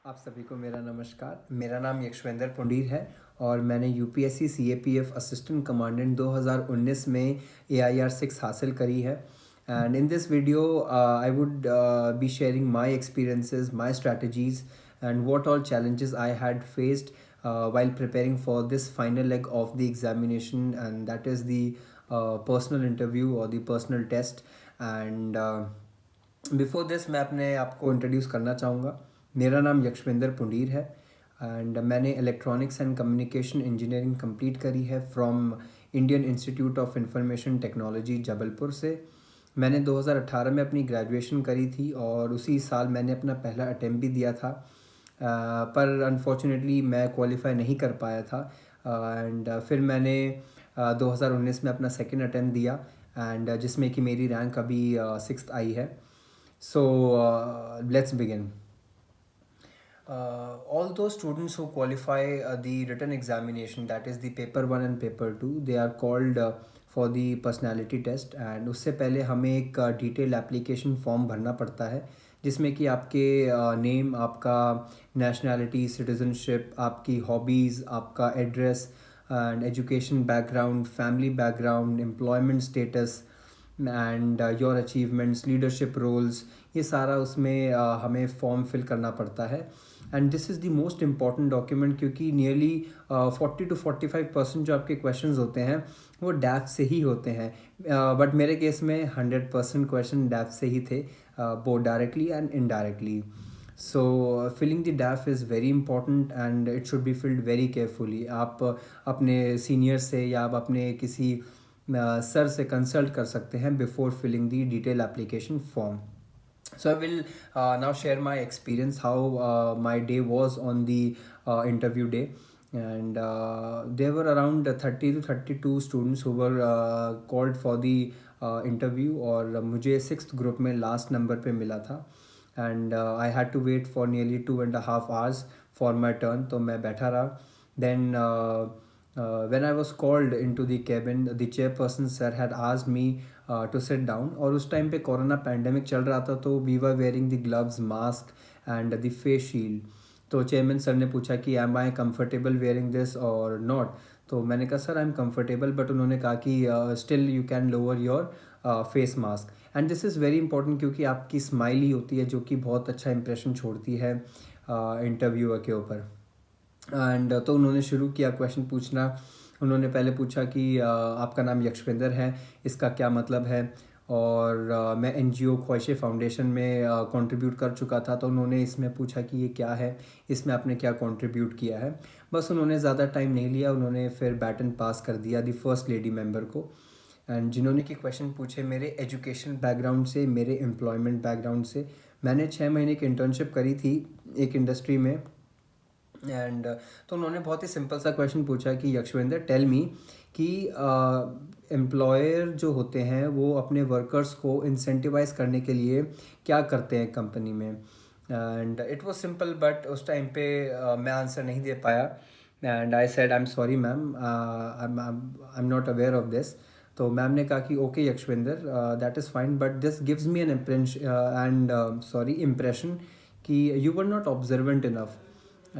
आप सभी को मेरा नमस्कार। मेरा नाम यशवेंद्र पुंडीर है और मैंने यूपीएससी सीएपीएफ असिस्टेंट कमांडेंट 2019 में AIR 6 हासिल करी है। And in this video I would be sharing my experiences, my strategies and what all challenges I had faced while preparing for this final leg of the examination, and that is the personal interview or the personal test. And before this मैं अपने आप को introduce करना चाहूँगा। मेरा नाम यशवेंद्र पुंडीर है and मैंने electronics and communication engineering complete करी है from Indian institute of information technology Jabalpur से। मैंने 2018 में अपनी ग्रेजुएशन करी थी और उसी साल मैंने अपना पहला अटैम्प्ट भी दिया था। पर अनफॉर्चुनेटली मैं क्वालिफाई नहीं कर पाया था एंड फिर मैंने 2019 में अपना सेकंड अटैम्प्ट दिया एंड जिसमें कि मेरी रैंक अभी 6th आई है। So let's begin. All those students who qualify the written examination, that is the paper 1 and paper 2, they are called for the personality test. And उससे पहले हमें एक डिटेल एप्लीकेशन फॉर्म भरना पड़ता है जिसमें कि आपके नेम, आपका नेशनैलिटी, सिटीज़नशिप, आपकी हॉबीज़, आपका address and education background, family background, employment status and your achievements, leadership roles, ये सारा उसमें हमें फॉर्म फिल करना पड़ता है। And this is the most important document क्योंकि नियरली 40 to 45% जो आपके क्वेश्चंस होते हैं वो डैफ से ही होते हैं। बट मेरे केस में 100% क्वेश्चन डैफ से ही थे, both directly and indirectly. So filling the DAF is very important and it should be filled very carefully. आप अपने सीनियर से या आप अपने किसी सर से कंसल्ट कर सकते हैं before filling the detail application form. So I will now share my experience how my day was on the interview day. And there were around 30 to 32 students who were called for the interview और मुझे 6th group में last number पे मिला था and I had to wait for nearly 2.5 hours for my turn. तो मैं बैठा रहा. Then when I was called into the cabin, the chairperson sir had asked me to sit down. और उस टाइम पे कोरोना पैंडमिक चल रहा था तो we were wearing the gloves, mask and the face shield. तो चेयरमैन सर ने पूछा कि am I comfortable wearing this और नॉट. तो मैंने कहा sir I am comfortable, but उन्होंने कहा कि still you can lower your face mask. And this is very important क्योंकि आपकी स्माइल ही होती है जो कि बहुत अच्छा इंप्रेशन छोड़ती है इंटरव्यूअर के ऊपर. एंड तो उन्होंने शुरू किया क्वेश्चन पूछना. उन्होंने पहले पूछा कि आपका नाम यशवेंद्र है, इसका क्या मतलब है. और मैं NGO ख्वाहिश फाउंडेशन में कंट्रीब्यूट कर चुका था तो उन्होंने इसमें पूछा कि ये क्या है, इसमें आपने क्या कंट्रीब्यूट किया है. बस उन्होंने ज़्यादा टाइम नहीं लिया, उन्होंने फिर बैटन पास कर दिया दी फर्स्ट लेडी मेंबर को. एंड जिन्होंने कि क्वेश्चन पूछे मेरे एजुकेशन बैकग्राउंड से, मेरे एम्प्लॉयमेंट बैकग्राउंड से. मैंने 6 महीने की इंटर्नशिप करी थी एक इंडस्ट्री में. एंड तो उन्होंने बहुत ही सिंपल सा क्वेश्चन पूछा कि यशवेंद्र टेल मी कि एम्प्लॉयर जो होते हैं वो अपने वर्कर्स को इंसेंटिवाइज करने के लिए क्या करते हैं कंपनी में. And it was simple but उस टाइम पे मैं आंसर नहीं दे पाया. And I said I am sorry ma'am, I am not aware of this. तो मैम ने कहा कि okay Yashvendra, that is fine but this gives me an impression कि you were not observant enough.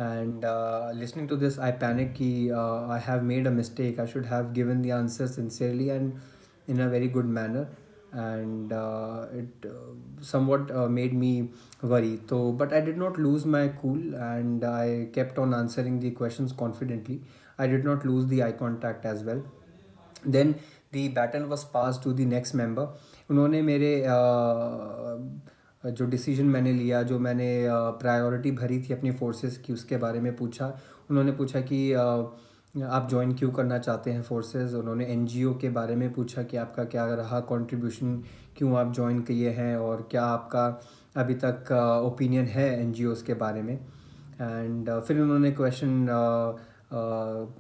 And listening to this I panicked ki I have made a mistake. I should have given the answer sincerely and in a very good manner. And it somewhat made me worry. So but I did not lose my cool and I kept on answering the questions confidently. I did not lose the eye contact as well. Then the baton was passed to the next member. उन्होंने मेरे जो decision मैंने लिया, जो मैंने priority भरी थी अपनी फोर्सेस की, उसके बारे में पूछा. उन्होंने पूछा कि आप ज्वाइन क्यों करना चाहते हैं फोर्सेस. उन्होंने NGO के बारे में पूछा कि आपका क्या रहा कंट्रीब्यूशन, क्यों आप ज्वाइन किए हैं और क्या आपका अभी तक ओपिनियन है NGOs के बारे में. एंड फिर उन्होंने क्वेश्चन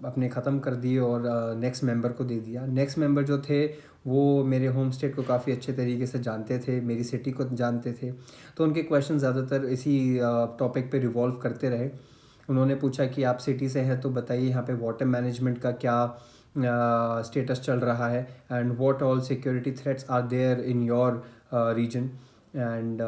अपने ख़त्म कर दिए और नेक्स्ट मेंबर को दे दिया. नेक्स्ट मेंबर जो थे वो मेरे होम स्टेट को काफ़ी अच्छे तरीके से जानते थे, मेरी सिटी को जानते थे. तो उनके क्वेश्चन ज़्यादातर इसी टॉपिक पे रिवॉल्व करते रहे. उन्होंने पूछा कि आप सिटी से हैं तो बताइए यहाँ पे वाटर मैनेजमेंट का क्या स्टेटस चल रहा है and what all security threats are there in your region. एंड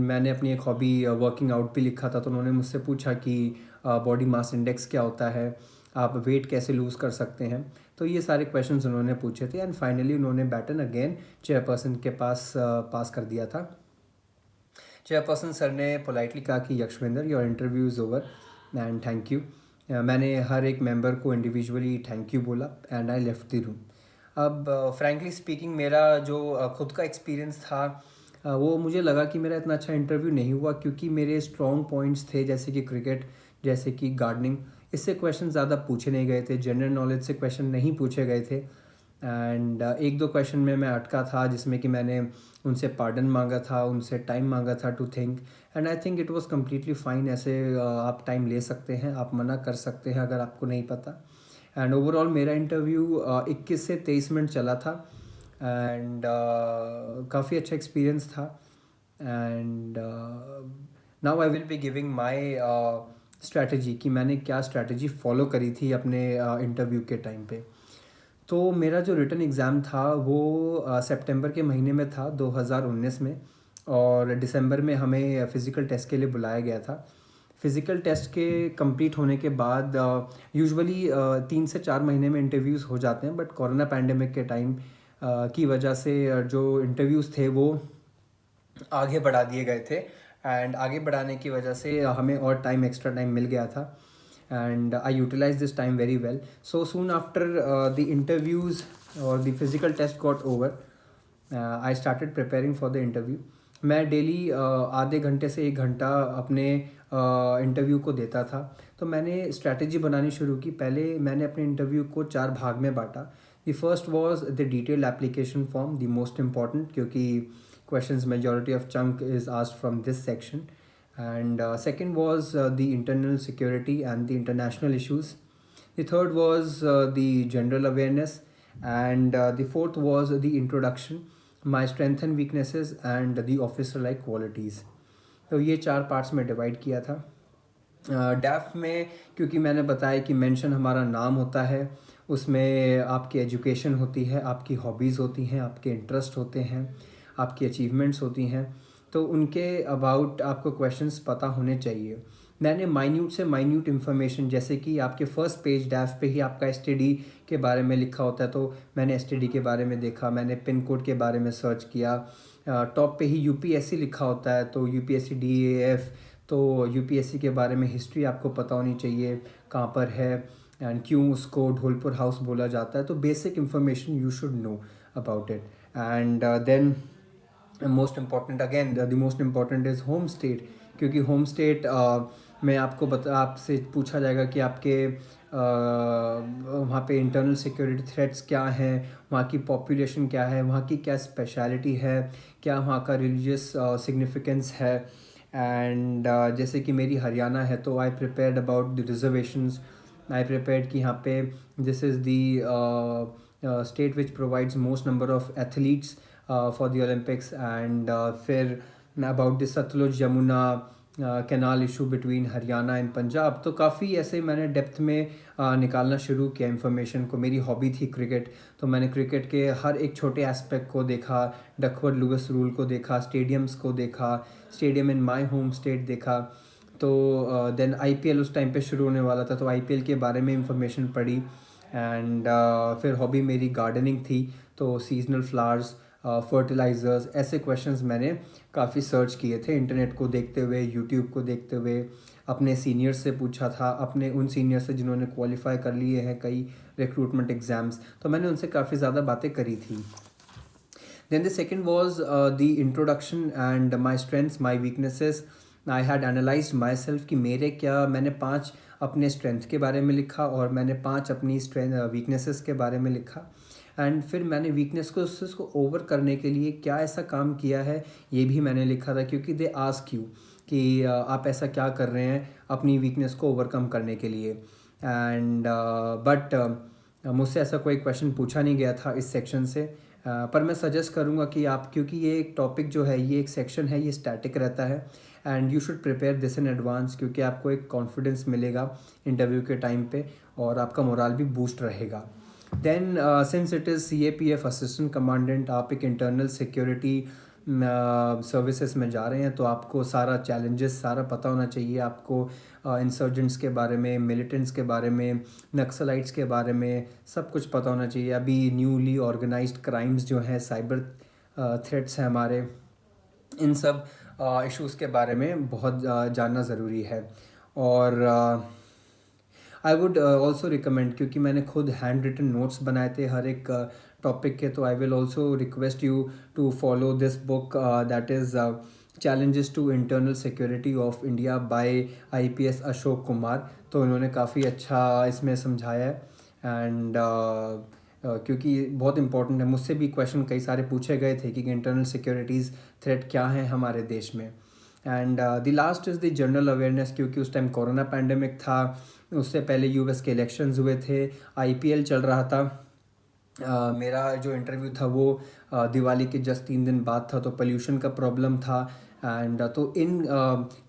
मैंने अपनी एक हॉबी वर्किंग आउट भी लिखा था, तो उन्होंने मुझसे पूछा कि बॉडी मास इंडेक्स क्या होता है, आप वेट कैसे लूज़ कर सकते हैं। तो ये सारे क्वेश्चंस उन्होंने पूछे थे एंड फाइनली उन्होंने बैटन अगेन चेयरपर्सन के पास पास कर दिया था। चेयरपर्सन सर ने पोलाइटली कहा कि Yakshvendra, your interview is over and thank you. मैंने हर एक मेंबर को इंडिविजुअली थैंक यू बोला and I left the room. अब फ्रैंकली स्पीकिंग मेरा जो खुद का एक्सपीरियंस था, वो मुझे लगा कि मेरा इतना अच्छा इंटरव्यू नहीं हुआ, क्योंकि मेरे स्ट्रॉन्ग पॉइंट्स थे जैसे कि क्रिकेट, जैसे कि गार्डनिंग, इससे क्वेश्चन ज़्यादा पूछे नहीं गए थे, जनरल नॉलेज से क्वेश्चन नहीं पूछे गए थे। एंड एक दो क्वेश्चन में मैं अटका था, जिसमें कि मैंने उनसे पार्डन मांगा था, उनसे टाइम मांगा था to think, and I think it was completely fine. ऐसे आप टाइम ले सकते हैं, आप मना कर सकते हैं अगर आपको नहीं पता। एंड ओवरऑल मेरा इंटरव्यू 21 से 23 मिनट चला था एंड काफ़ी अच्छा एक्सपीरियंस था। And now I will be giving my strategy कि मैंने क्या स्ट्रैटेजी फॉलो करी थी अपने इंटरव्यू के टाइम पे। तो मेरा जो रिटन एग्ज़ाम था वो सितंबर के महीने में था 2019 में, और दिसंबर में हमें फ़िज़िकल टेस्ट के लिए बुलाया गया था। फ़िज़िकल टेस्ट के कंप्लीट होने के बाद यूजुअली 3 से 4 महीने में इंटरव्यूज़ हो जाते हैं, बट कोरोना पैंडेमिक के टाइम की वजह से जो इंटरव्यूज़ थे वो आगे बढ़ा दिए गए थे। एंड आगे बढ़ाने की वजह से हमें और टाइम, एक्स्ट्रा टाइम मिल गया था, and I utilized this time very well. So soon after the interviews or the physical test got over, I started preparing for the interview. मैं डेली आधे घंटे से 1 घंटा अपने इंटरव्यू को देता था। तो मैंने स्ट्रैटेजी बनानी शुरू की। पहले मैंने अपने इंटरव्यू को 4 भाग में बांटा। The first was the detailed application form, the most important, क्योंकि questions majority of chunk is asked from this section. And second was the internal security and the international issues. The third was the general awareness, and the fourth was the introduction, my strengths and weaknesses, and the officer like qualities. तो ये 4 parts में divide किया था। डैफ में, क्योंकि मैंने बताया कि मेंशन हमारा नाम होता है, उसमें आपकी एजुकेशन होती है, आपकी हॉबीज़ होती हैं, आपके इंटरेस्ट होते हैं, आपकी अचीवमेंट्स होती हैं, तो उनके अबाउट आपको क्वेश्चंस पता होने चाहिए। मैंने माइन्यूट से माइन्यूट इन्फॉर्मेशन, जैसे कि आपके फर्स्ट पेज डैफ पे ही आपका एसटीडी के बारे में लिखा होता है, तो मैंने एसटीडी के बारे में देखा, मैंने पिन कोड के बारे में सर्च किया। टॉप पे ही यूपीएससी लिखा होता है, तो यूपीएससी डीएएफ, तो यूपीएससी के बारे में हिस्ट्री आपको पता होनी चाहिए, कहाँ पर है एंड क्यों उसको ढोलपुर हाउस बोला जाता है। तो basic information you should know about it. And then most important, again the most important is home state, क्योंकि होम स्टेट में आपसे पूछा जाएगा कि आपके वहाँ पे इंटरनल सिक्योरिटी थ्रेट्स क्या हैं, वहाँ की पॉपुलेशन क्या है, वहाँ की क्या स्पेशलिटी है, क्या वहाँ का रिलीजियस सिग्निफिकेंस है। एंड जैसे कि मेरी हरियाणा है, तो I prepared about the reservations. I prepared कि यहाँ पे this is the state which provides most number of athletes for the Olympics. And फिर about the Sutlej Yamuna canal issue between Haryana and Punjab. तो काफ़ी ऐसे मैंने डेप्थ में निकालना शुरू किया इन्फॉर्मेशन को। मेरी हॉबी थी क्रिकेट, तो मैंने क्रिकेट के हर एक छोटे एस्पेक्ट को देखा, डकवर्थ लुईस रूल को देखा, स्टेडियम्स को देखा, stadium in my home state देखा। तो देन आईपीएल उस टाइम पे शुरू होने वाला था, तो आईपीएल के बारे में इंफॉर्मेशन पढ़ी। एंड फिर हॉबी मेरी गार्डनिंग थी, तो सीजनल फ्लावर्स, फर्टिलाइज़र्स, ऐसे क्वेश्चंस मैंने काफ़ी सर्च किए थे इंटरनेट को देखते हुए, यूट्यूब को देखते हुए। अपने सीनियर्स से पूछा था, अपने उन सीनियर से जिन्होंने क्वालिफाई कर लिए हैं कई रिक्रूटमेंट एग्ज़ाम्स, तो मैंने उनसे काफ़ी ज़्यादा बातें करी थी। Then the second was the introduction and my strengths, my weaknesses. I had analyzed myself कि मेरे क्या, मैंने 5 अपने स्ट्रेंथ के बारे में लिखा और मैंने 5 अपनी वीकनेसेस के बारे में लिखा। एंड फिर मैंने वीकनेस को उसको ओवर करने के लिए क्या ऐसा काम किया है, ये भी मैंने लिखा था, क्योंकि दे आस्क यू कि आप ऐसा क्या कर रहे हैं अपनी वीकनेस को ओवरकम करने के लिए। एंड बट मुझसे ऐसा कोई क्वेश्चन पूछा नहीं गया था इस सेक्शन से। पर मैं सजेस्ट करूँगा कि आप, क्योंकि ये एक टॉपिक जो है, ये एक सेक्शन है, ये स्टैटिक रहता है, and you should prepare this in advance, क्योंकि आपको एक कॉन्फिडेंस मिलेगा इंटरव्यू के टाइम पे और आपका मोराल भी बूस्ट रहेगा। Then since it is CAPF assistant commandant, आप एक इंटरनल सिक्योरिटी सर्विसेज में जा रहे हैं तो आपको सारा चैलेंजेस सारा पता होना चाहिए आपको, इंसर्जेंट्स के बारे में, मिलिटेंट्स के बारे में, नक्सलाइट्स के बारे में सब कुछ पता होना चाहिए। अभी न्यूली ऑर्गेनाइज्ड क्राइम्स जो हैं, साइबर थ्रेट्स हैं हमारे, इन सब इश्यूज़ के बारे में बहुत जानना ज़रूरी है। और आई वुड ऑल्सो रिकमेंड, क्योंकि मैंने खुद हैंड रिटन नोट्स बनाए थे हर एक टॉपिक के, तो I will also request you to follow this book that is challenges to internal security of India by IPS Ashok Kumar. तो इन्होंने काफ़ी अच्छा इसमें समझाया है। एंड क्योंकि बहुत इंपॉर्टेंट है, मुझसे भी क्वेश्चन कई सारे पूछे गए थे कि इंटरनल सिक्योरिटीज़ थ्रेट क्या हैं हमारे देश में। And the last is the general awareness, क्योंकि उस टाइम कोरोना पैंडेमिक था, उससे पहले US के इलेक्शंस हुए थे, IPL चल रहा था। मेरा जो इंटरव्यू था वो दिवाली के जस्ट 3 दिन बाद था, तो पोल्यूशन का प्रॉब्लम था। एंड तो इन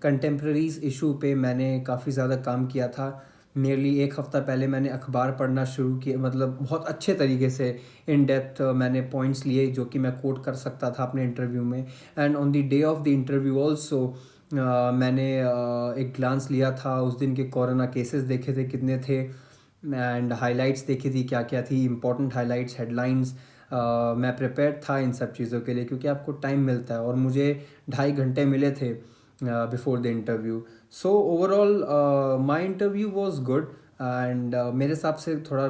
कंटेम्प्रेरीज इशू पे मैंने काफ़ी ज़्यादा काम किया था। नियरली 1 हफ़्ता पहले मैंने अखबार पढ़ना शुरू किया, मतलब बहुत अच्छे तरीके से इन डेप्थ मैंने पॉइंट्स लिए जो कि मैं कोट कर सकता था अपने इंटरव्यू में। And on the day of the interview also मैंने एक ग्लांस लिया था, उस दिन के कोरोना केसेस देखे थे कितने थे, एंड हाइलाइट्स देखी थी क्या क्या थी, इंपॉर्टेंट हाइलाइट्स, हेडलाइंस। मैं प्रिपेयर्ड था इन सब चीज़ों के लिए, क्योंकि आपको टाइम मिलता है और मुझे 2.5 घंटे मिले थे before the interview. So overall my interview was good, and मेरे हिसाब से थोड़ा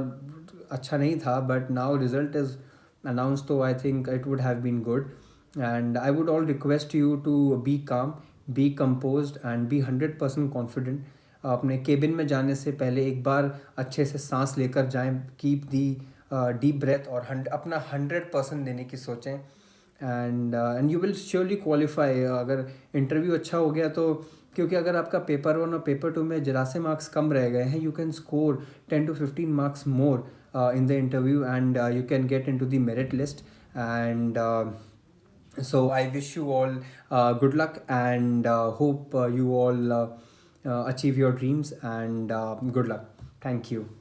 अच्छा नहीं था, but now result is announce, तो I think it would have been good. And I would all request you to be calm, be composed and be 100% confident. अपने cabin में जाने से पहले एक बार अच्छे से सांस लेकर जाएं, कीप दी डीप ब्रेथ, और अपना 100% देने की सोचें। And you will surely qualify अगर इंटरव्यू अच्छा हो गया तो। क्योंकि अगर आपका पेपर 1 और पेपर 2 में जरा से मार्क्स कम रह गए हैं, you can score 10 to 15 marks more in the interview, and you can get into the merit list. And so I wish you all good luck, and hope you all achieve your dreams, and good luck. Thank you.